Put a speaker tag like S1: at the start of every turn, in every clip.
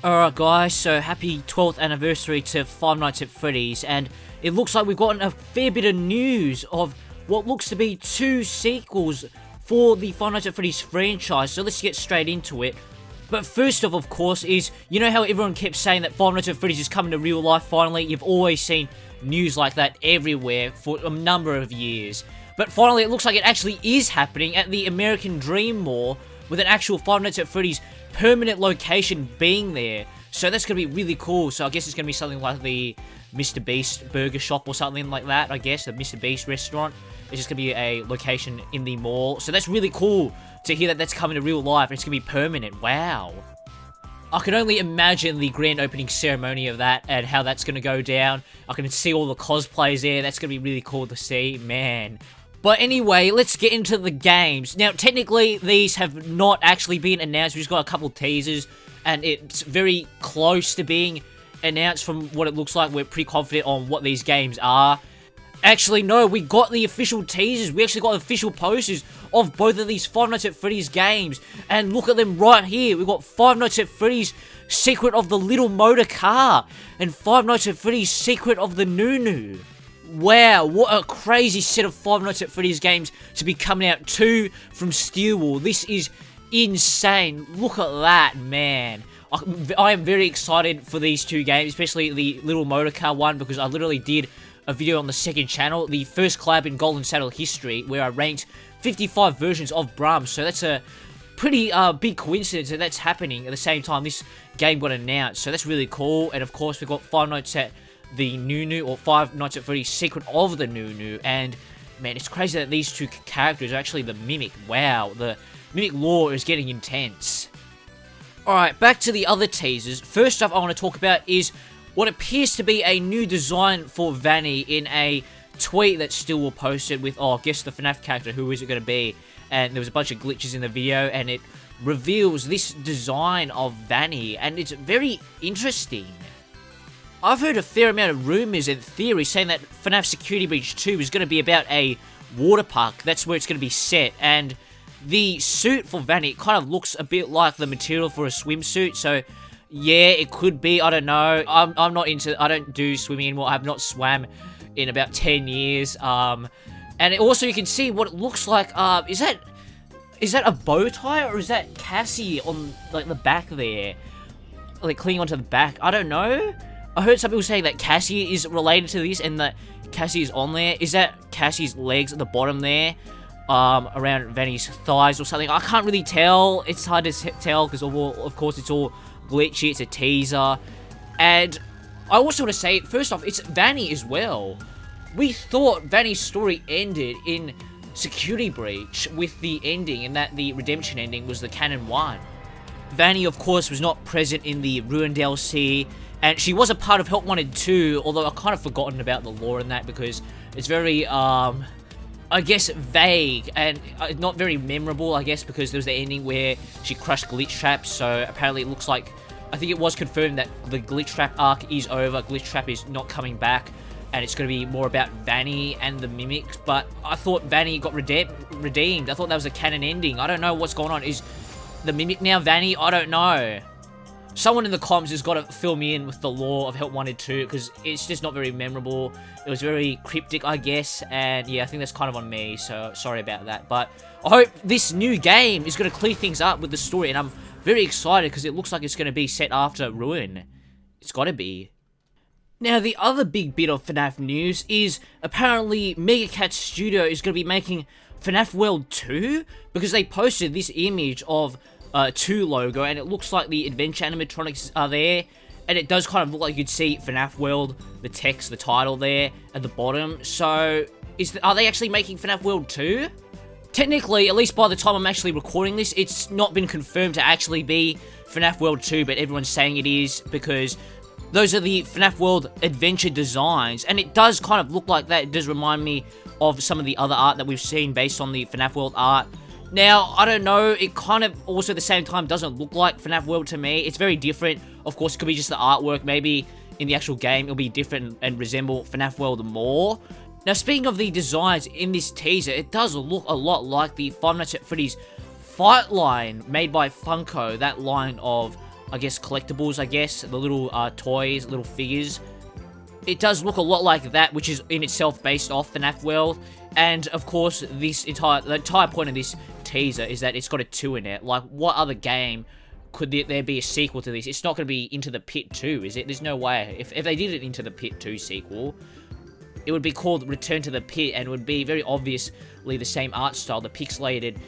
S1: Alright guys, so happy 12th anniversary to Five Nights at Freddy's, and it looks like we've gotten a fair bit of news of what looks to be 2 sequels for the Five Nights at Freddy's franchise, so let's get straight into it. But first of course, is, you know how everyone kept saying that Five Nights at Freddy's is coming to real life finally? You've always seen news like that everywhere for a number of years. But finally, it looks like it actually is happening at the American Dream Mall, with an actual Five Nights at Freddy's permanent location being there. So that's going to be really cool. So I guess it's going to be something like the Mr. Beast burger shop or something like that, I guess. The Mr. Beast restaurant. It's just going to be a location in the mall. So that's really cool to hear that that's coming to real life. It's going to be permanent. Wow. I can only imagine the grand opening ceremony of that and how that's going to go down. I can see all the cosplays there. That's going to be really cool to see. Man. But anyway, let's get into the games. Now, technically, these have not actually been announced. We've just got a couple teasers, and it's very close to being announced from what it looks like. We're pretty confident on what these games are. Actually, no, we got the official teasers. We actually got official posters of both of these Five Nights at Freddy's games. And look at them right here. We've got Five Nights at Freddy's Secret of the Little Motor Car, and Five Nights at Freddy's Secret of the Nunu. Wow, what a crazy set of Five Nights at Freddy's games to be coming out, 2 from Steelwall. This is insane. Look at that, man. I am very excited for these 2 games, especially the Little Motor Car one, because I literally did a video on the second channel, the first collab in Golden Saddle history, where I ranked 55 versions of Brahms. So that's a pretty big coincidence that that's happening at the same time this game got announced. So that's really cool. And of course, we've got Five Nights at the Nunu, or Five Nights at Freddy's Secret of the Nunu, and man, it's crazy that these 2 characters are actually the Mimic. Wow, the Mimic lore is getting intense. Alright, back to the other teasers. First up I want to talk about is what appears to be a new design for Vanny in a tweet that Stillwell posted with, guess the FNAF character, who is it going to be? And there was a bunch of glitches in the video, and it reveals this design of Vanny, and it's very interesting. I've heard a fair amount of rumours and theories saying that FNAF Security Breach 2 is going to be about a water park. That's where it's going to be set. And the suit for Vanny kind of looks a bit like the material for a swimsuit. So, yeah, it could be. I don't know. I'm not into... I don't do swimming anymore. I have not swam in about 10 years. And also you can see what it looks like. Is that a bow tie, or is that Cassie on like the back there? Like clinging onto the back? I don't know. I heard some people saying that Cassie is related to this, and that Cassie is on there. Is that Cassie's legs at the bottom there? Around Vanny's thighs or something? I can't really tell. It's hard to tell, because of course it's all glitchy. It's a teaser. And I also want to say, first off, it's Vanny as well. We thought Vanny's story ended in Security Breach with the ending, and that the redemption ending was the canon one. Vanny, of course, was not present in the Ruin DLC, and she was a part of Help Wanted 2, although I've kind of forgotten about the lore in that, because it's very, I guess, vague, and not very memorable, I guess, because there was the ending where she crushed Glitch Trap, so apparently it looks like, I think it was confirmed that the Glitch Trap arc is over, Glitch Trap is not coming back, and it's going to be more about Vanny and the Mimics, but I thought Vanny got redeemed. I thought that was a canon ending. I don't know what's going on. Is the Mimic now Vanny? I don't know. Someone in the comments has got to fill me in with the lore of Help Wanted 2, because it's just not very memorable. It was very cryptic, I guess, and yeah, I think that's kind of on me, so sorry about that. But I hope this new game is going to clear things up with the story, and I'm very excited because it looks like it's going to be set after Ruin. It's got to be. Now, the other big bit of FNAF news is apparently Mega Cat Studio is going to be making FNAF World 2, because they posted this image of 2 logo, and it looks like the adventure animatronics are there, and it does kind of look like you could see FNAF World, the text, the title there at the bottom. So, are they actually making FNAF World 2? Technically, at least by the time I'm actually recording this, it's not been confirmed to actually be FNAF World 2, but everyone's saying it is, because those are the FNAF World adventure designs, and it does kind of look like that. It does remind me of some of the other art that we've seen based on the FNAF World art. Now, I don't know, it kind of also at the same time doesn't look like FNAF World to me. It's very different. Of course, it could be just the artwork. Maybe in the actual game it'll be different and resemble FNAF World more. Now, speaking of the designs in this teaser, it does look a lot like the Five Nights at Freddy's fight line made by Funko. That line of I guess, collectibles, I guess, the little toys, little figures. It does look a lot like that, which is in itself based off FNAF World. And, of course, the entire point of this teaser is that it's got a 2 in it. Like, what other game could there be a sequel to this? It's not going to be Into the Pit 2, is it? There's no way. If they did it Into the Pit 2 sequel, it would be called Return to the Pit, and it would be very obviously the same art style, the pixelated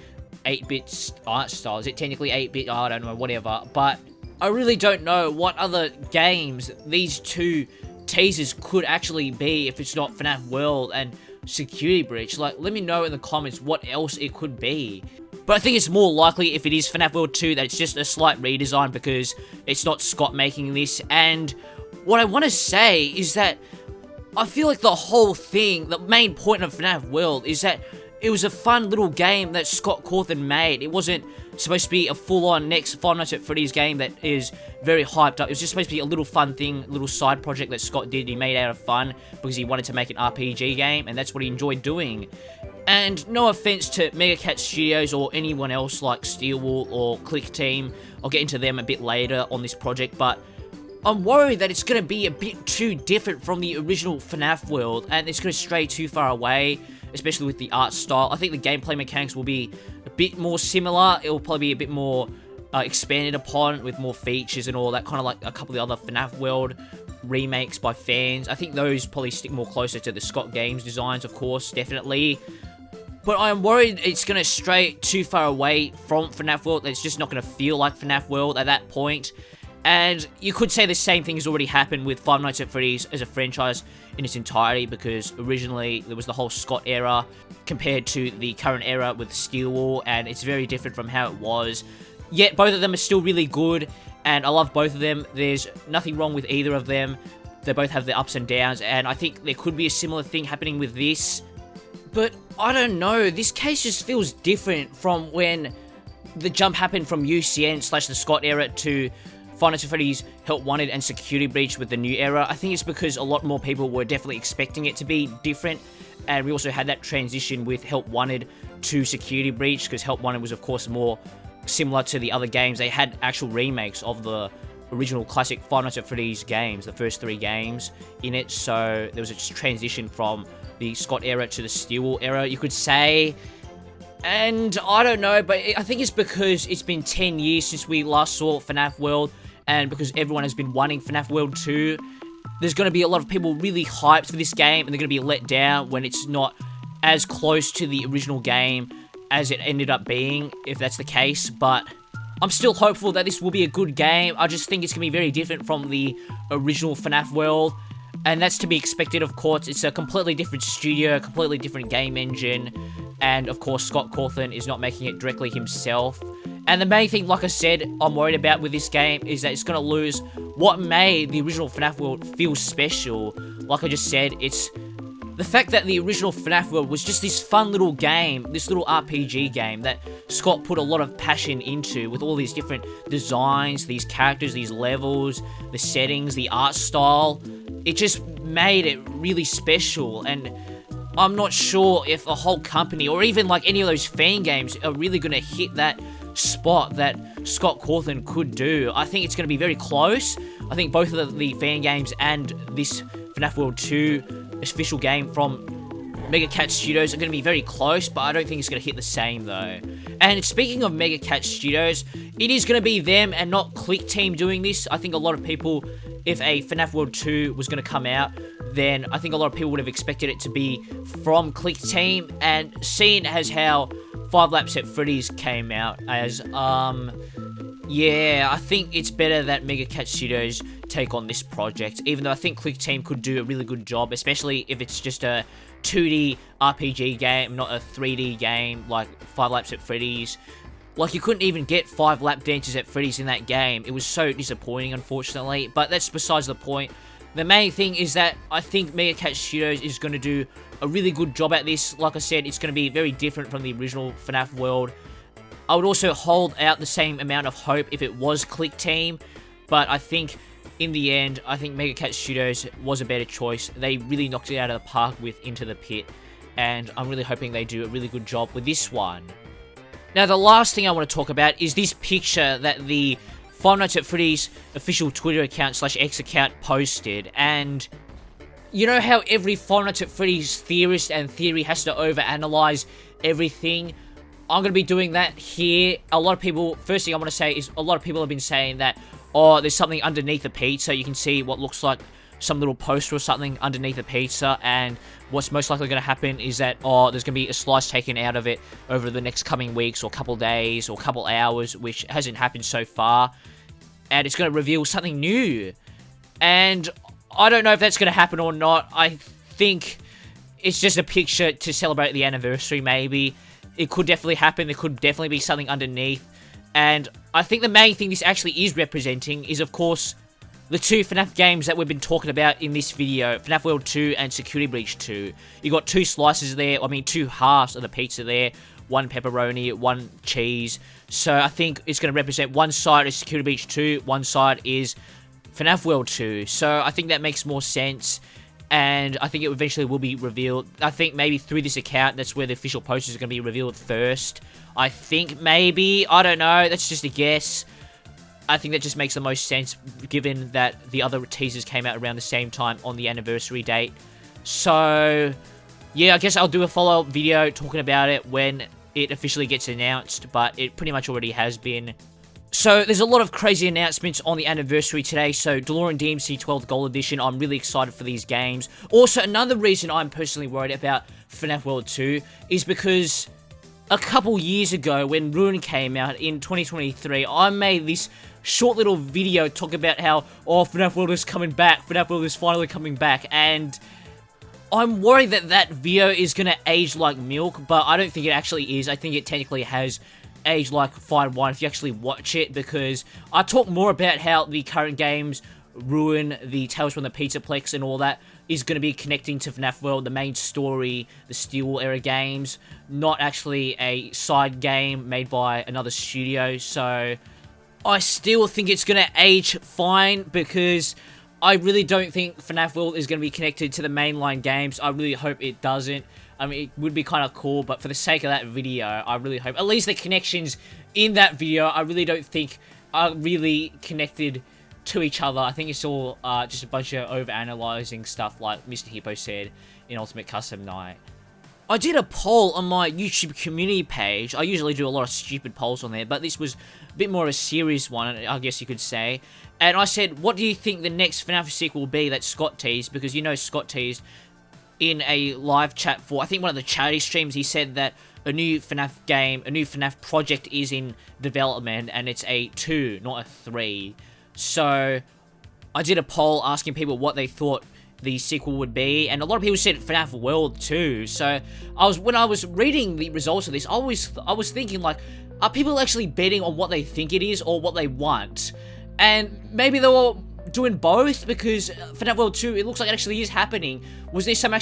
S1: 8-bit art style. Is it technically 8-bit? I don't know, whatever. But I really don't know what other games these 2 teasers could actually be if it's not FNAF World and Security Breach. Like, let me know in the comments what else it could be. But I think it's more likely if it is FNAF World 2 that it's just a slight redesign because it's not Scott making this. And what I want to say is that I feel like the whole thing, the main point of FNAF World is that it was a fun little game that Scott Cawthon made. It wasn't supposed to be a full-on next Five Nights at Freddy's game that is very hyped up. It was just supposed to be a little fun thing, a little side project that Scott did. He made out of fun because he wanted to make an RPG game, and that's what he enjoyed doing. And no offense to Mega Cat Studios or anyone else like Steelwool or Click Team. I'll get into them a bit later on this project, but I'm worried that it's going to be a bit too different from the original FNAF World, and it's going to stray too far away, especially with the art style. I think the gameplay mechanics will be a bit more similar. It will probably be a bit more expanded upon with more features and all that, kind of like a couple of the other FNAF World remakes by fans. I think those probably stick more closer to the Scott Games designs, of course, definitely. But I'm worried it's going to stray too far away from FNAF World. It's just not going to feel like FNAF World at that point. And you could say the same thing has already happened with Five Nights at Freddy's as a franchise in its entirety, because originally there was the whole Scott era compared to the current era with Steelwool, and it's very different from how it was. Yet both of them are still really good, and I love both of them. There's nothing wrong with either of them. They both have their ups and downs, and I think there could be a similar thing happening with this. But I don't know, this case just feels different from when the jump happened from UCN / the Scott era to Five Nights at Freddy's Help Wanted and Security Breach with the new era. I think it's because a lot more people were definitely expecting it to be different, and we also had that transition with Help Wanted to Security Breach, because Help Wanted was of course more similar to the other games. They had actual remakes of the original classic Five Nights at Freddy's games, the first 3 games in it, so there was a transition from the Scott era to the Steelwool era, you could say. And I don't know, but I think it's because it's been 10 years since we last saw FNAF World, and because everyone has been wanting FNAF World 2, there's going to be a lot of people really hyped for this game, and they're going to be let down when it's not as close to the original game as it ended up being, if that's the case. But I'm still hopeful that this will be a good game. I just think it's going to be very different from the original FNAF World, and that's to be expected, of course. It's a completely different studio, completely different game engine, and of course Scott Cawthon is not making it directly himself. And the main thing, like I said, I'm worried about with this game is that it's going to lose what made the original FNAF World feel special. Like I just said, it's the fact that the original FNAF World was just this fun little game, this little RPG game that Scott put a lot of passion into, with all these different designs, these characters, these levels, the settings, the art style. It just made it really special, and I'm not sure if a whole company or even like any of those fan games are really going to hit that spot that Scott Cawthon could do. I think it's going to be very close. I think both of the fan games and this FNAF World 2 official game from Mega Cat Studios are going to be very close, but I don't think it's going to hit the same though. And speaking of Mega Cat Studios, it is going to be them and not Click Team doing this. I think a lot of people, if a FNAF World 2 was going to come out, then I think a lot of people would have expected it to be from Click Team, and seeing as how 5 Laps at Freddy's came out as, yeah, I think it's better that Mega Cat Studios take on this project, even though I think Click Team could do a really good job, especially if it's just a 2D RPG game, not a 3D game like 5 Laps at Freddy's. Like, you couldn't even get 5 lap dances at Freddy's in that game. It was so disappointing, unfortunately, but that's besides the point. The main thing is that I think Mega Cat Studios is going to do a really good job at this. Like I said, it's going to be very different from the original FNAF World. I would also hold out the same amount of hope if it was Click Team, but I think in the end, I think Mega Cat Studios was a better choice. They really knocked it out of the park with Into the Pit, and I'm really hoping they do a really good job with this one. Now, the last thing I want to talk about is this picture that the Five Nights at Freddy's official Twitter account / X account posted, and you know how every Five Nights at Freddy's theorist and theory has to overanalyze everything? I'm going to be doing that here. A lot of people, first thing I want to say is a lot of people have been saying that, oh, there's something underneath the pizza. You can see what looks like some little poster or something underneath the pizza, and what's most likely going to happen is that, oh, there's going to be a slice taken out of it over the next coming weeks or couple days or couple hours, which hasn't happened so far, and it's going to reveal something new. And I don't know if that's going to happen or not. I think it's just a picture to celebrate the anniversary, maybe. It could definitely happen. There could definitely be something underneath. And I think the main thing this actually is representing is, of course, the two FNAF games that we've been talking about in this video, FNAF World 2 and Security Breach 2. You got two slices there, I mean two halves of the pizza there, one pepperoni, one cheese. So I think it's going to represent one side is Security Breach 2, one side is FNAF World 2. So I think that makes more sense, and I think it eventually will be revealed. I think maybe through this account, that's where the official posters are going to be revealed first. I think maybe, I don't know, that's just a guess. I think that just makes the most sense, given that the other teasers came out around the same time on the anniversary date. So, yeah, I guess I'll do a follow-up video talking about it when it officially gets announced, but it pretty much already has been. So, there's a lot of crazy announcements on the anniversary today. So, DeLorean DMC 12th Gold Edition, I'm really excited for these games. Also, another reason I'm personally worried about FNAF World 2 is because a couple years ago, when Ruin came out in 2023, I made this short little video talking about how, oh, FNAF World is coming back, FNAF World is finally coming back, and I'm worried that that video is going to age like milk, but I don't think it actually is. I think it technically has aged like fine wine if you actually watch it, because I talk more about how the current games, Ruin, the Tales from the Pizzaplex and all that, is going to be connecting to FNAF World, the main story, the Steel Era games, not actually a side game made by another studio. So I still think it's going to age fine, because I really don't think FNAF World is going to be connected to the mainline games. I really hope it doesn't. I mean, it would be kind of cool, but for the sake of that video, I really hope, at least the connections in that video, I really don't think are really connected to each other. I think it's all just a bunch of over-analyzing stuff, like Mr. Hippo said in Ultimate Custom Night. I did a poll on my YouTube community page. I usually do a lot of stupid polls on there, but this was a bit more of a serious one, I guess you could say. And I said, what do you think the next FNAF sequel will be that Scott teased? Because you know Scott teased in a live chat for, I think, one of the charity streams. He said that a new FNAF game, a new FNAF project is in development, and it's a 2, not a 3. So I did a poll asking people what they thought the sequel would be, and a lot of people said FNAF World 2. So when I was reading the results of this, I was thinking, like, are people actually betting on what they think it is or what they want? And maybe they were doing both, because FNAF World 2, it looks like it actually is happening. Was there some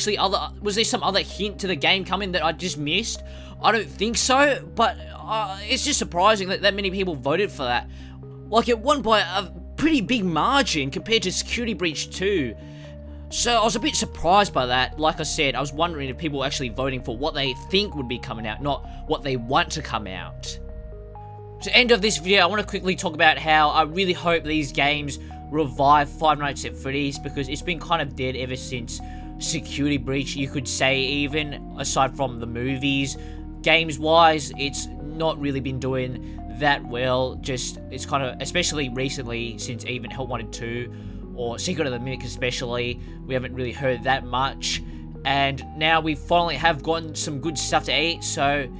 S1: other hint to the game coming that I just missed? I don't think so, but it's just surprising that that many people voted for that. Like, it won by a pretty big margin compared to Security Breach 2. So I was a bit surprised by that. Like I said, I was wondering if people were actually voting for what they think would be coming out, not what they want to come out. To end of this video, I want to quickly talk about how I really hope these games revive Five Nights at Freddy's, because it's been kind of dead ever since Security Breach, you could say, even aside from the movies. Games-wise, it's not really been doing that well. Just, it's kind of, especially recently, since even Help Wanted 2, or Secret of the Mimic especially, we haven't really heard that much. And now we finally have gotten some good stuff to eat, so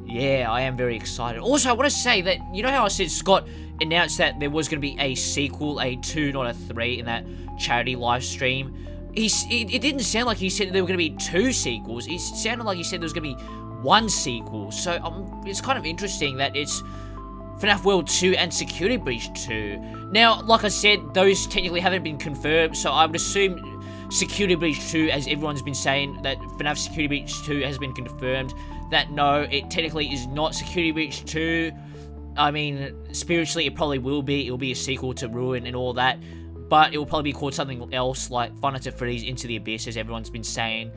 S1: yeah, I am very excited. Also, I want to say that, you know how I said Scott announced that there was going to be a sequel, a 2, not a 3, in that charity live stream? It didn't sound like he said there were going to be 2 sequels. It sounded like he said there was going to be 1 sequel. So it's kind of interesting that it's FNAF World 2 and Security Breach 2. Now, like I said, those technically haven't been confirmed, so I would assume Security Breach 2, as everyone's been saying, that FNAF Security Breach 2 has been confirmed, that no, it technically is not Security Breach 2. I mean, spiritually it probably will be. It'll be a sequel to Ruin and all that, but it will probably be called something else, like Five Nights at Freddy's Into the Abyss, as everyone's been saying.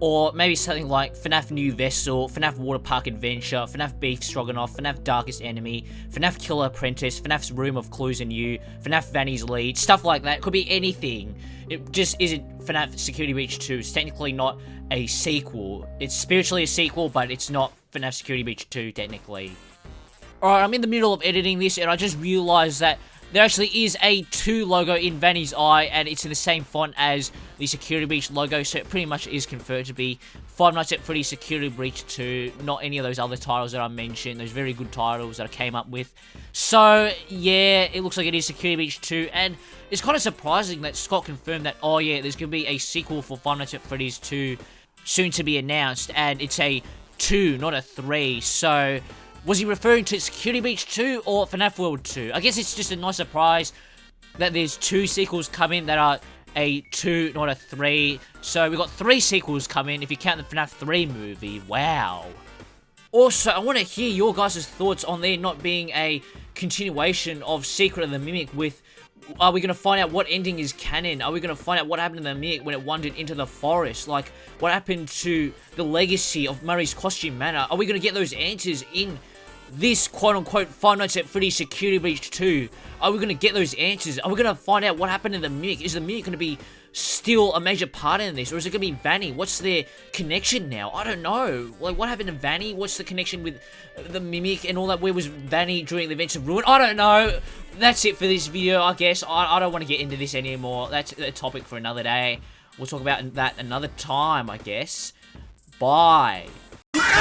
S1: Or maybe something like FNAF New Vessel, FNAF Water Park Adventure, FNAF Beef Stroganoff, FNAF Darkest Enemy, FNAF Killer Apprentice, FNAF's Room of Clues and You, FNAF Vanny's Lead, stuff like that. Could be anything. It just isn't FNAF Security Breach 2. It's technically not a sequel. It's spiritually a sequel, but it's not FNAF Security Breach 2, technically. Alright, I'm in the middle of editing this, and I just realized that there actually is a 2 logo in Vanny's eye, and it's in the same font as the Security Breach logo, so it pretty much is confirmed to be Five Nights at Freddy's Security Breach 2, not any of those other titles that I mentioned, those very good titles that I came up with. So, yeah, it looks like it is Security Breach 2, and it's kind of surprising that Scott confirmed that, oh yeah, there's going to be a sequel for Five Nights at Freddy's 2 soon to be announced, and it's a 2, not a 3, so was he referring to Security Breach 2 or FNAF World 2? I guess it's just a nice surprise that there's 2 sequels coming that are a 2, not a 3. So we've got 3 sequels coming if you count the FNAF 3 movie. Wow. Also, I want to hear your guys' thoughts on there not being a continuation of Secret of the Mimic with... Are we going to find out what ending is canon? Are we going to find out what happened to the Mimic when it wandered into the forest? Like, what happened to the legacy of Murray's Costume Manor? Are we going to get those answers in this quote-unquote Five Nights at Freddy's Security Breach 2? Are we going to get those answers? Are we going to find out what happened to the Mimic? Is the Mimic going to be still a major part in this? Or is it going to be Vanny? What's their connection now? I don't know. Like, what happened to Vanny? What's the connection with the Mimic and all that? Where was Vanny during the events of Ruin? I don't know. That's it for this video, I guess. I don't want to get into this anymore. That's a topic for another day. We'll talk about that another time, I guess. Bye.